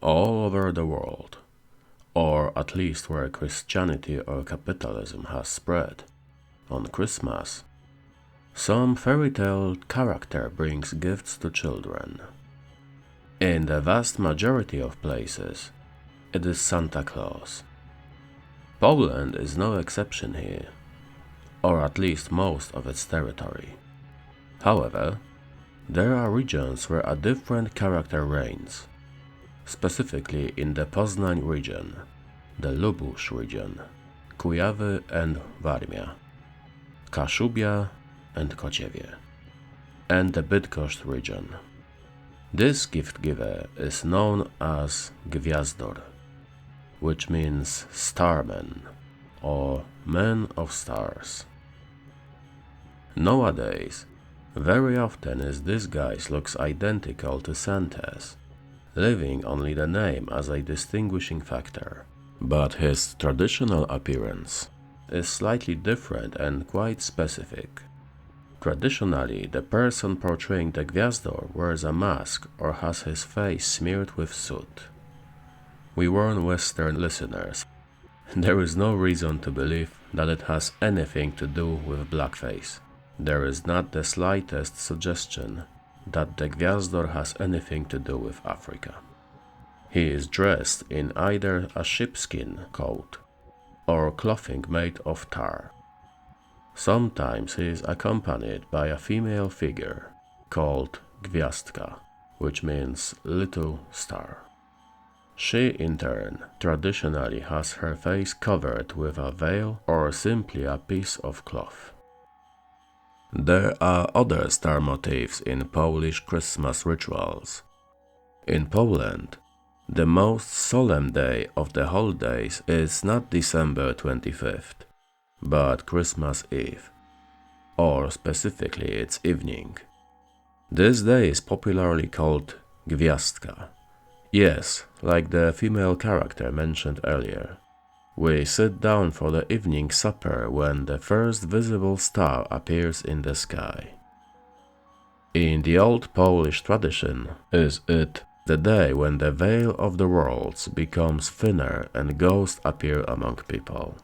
all over the world, or at least where Christianity or capitalism has spread, on Christmas, some fairy tale character brings gifts to children. In the vast majority of places, it is Santa Claus. Poland is no exception here, or at least most of its territory. However, there are regions where a different character reigns, specifically in the Poznań region, the Lubusz region, Kujawy and Warmia, Kaszubia and Kociewie, and the Bydgoszcz region. This gift giver is known as Gazdor, which means starman or man of stars. Nowadays, very often his disguise looks identical to Santa's, leaving only the name as a distinguishing factor. But his traditional appearance is slightly different and quite specific. Traditionally, the person portraying the Gazdor wears a mask or has his face smeared with soot. We warn Western listeners, there is no reason to believe that it has anything to do with blackface. There is not the slightest suggestion that the Gazdor has anything to do with Africa. He is dressed in either a sheepskin coat or clothing made of tar. Sometimes he is accompanied by a female figure called Gwiazdka, which means little star. She, in turn, traditionally has her face covered with a veil or simply a piece of cloth. There are other star motifs in Polish Christmas rituals. In Poland, the most solemn day of the holidays is not December 25th, but Christmas Eve, or specifically its evening. This day is popularly called Gwiazdka. Yes, like the female character mentioned earlier. We sit down for the evening supper when the first visible star appears in the sky. In the old Polish tradition, is it the day when the veil of the worlds becomes thinner and ghosts appear among people.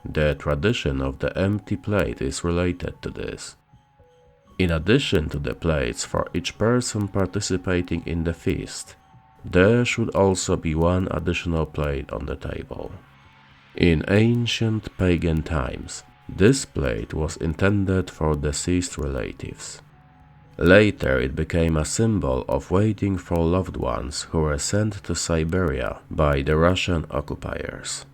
The tradition of the empty plate is related to this. In addition to the plates for each person participating in the feast, there should also be one additional plate on the table. In ancient pagan times, this plate was intended for deceased relatives. Later it became a symbol of waiting for loved ones who were sent to Siberia by the Russian occupiers.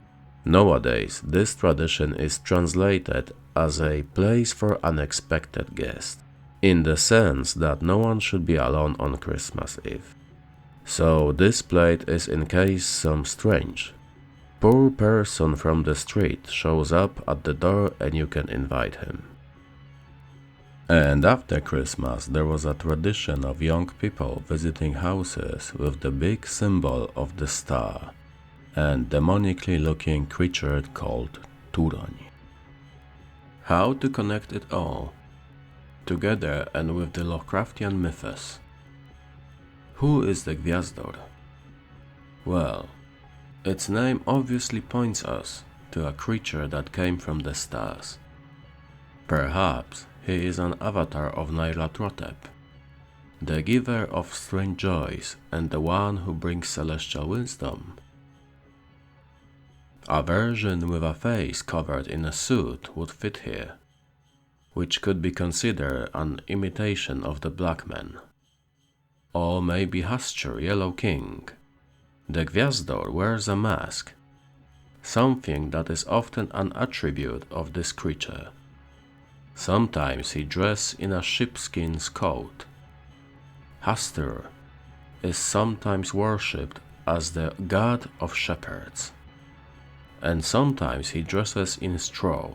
Nowadays, this tradition is translated as a place for unexpected guests, in the sense that no one should be alone on Christmas Eve. So this plate is in case some strange, poor person from the street shows up at the door and you can invite him. And after Christmas, there was a tradition of young people visiting houses with the big symbol of the star and demonically looking creature called Turoń. How to connect it all together and with the Lovecraftian mythos? Who is the Gazdor? Well, its name obviously points us to a creature that came from the stars. Perhaps he is an avatar of Nyarlathotep, the giver of strange joys and the one who brings celestial wisdom. A version with a face covered in a suit would fit here, which could be considered an imitation of the Black Man. Or maybe Hastur, Yellow King. The Gazdor wears a mask, something that is often an attribute of this creature. Sometimes he dresses in a sheepskin's coat. Hastur is sometimes worshipped as the god of shepherds, and sometimes he dresses in straw,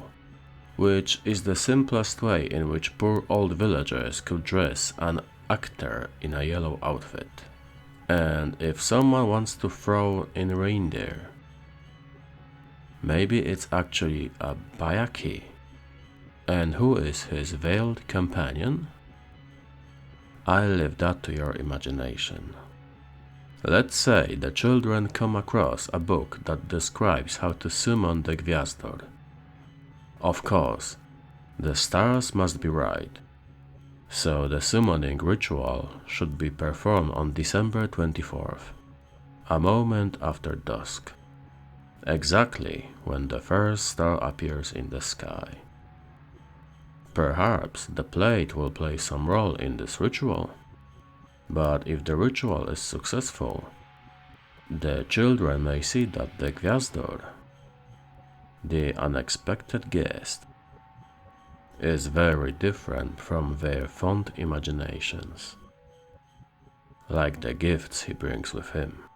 which is the simplest way in which poor old villagers could dress an actor in a yellow outfit. And if someone wants to throw in reindeer, maybe it's actually a bayaki. And who is his veiled companion? I leave that to your imagination. Let's say the children come across a book that describes how to summon the Gazdor. Of course, the stars must be right, so the summoning ritual should be performed on December 24th, a moment after dusk, exactly when the first star appears in the sky. Perhaps the plate will play some role in this ritual, but if the ritual is successful, the children may see that the Gazdor, the unexpected guest, is very different from their fond imaginations, like the gifts he brings with him.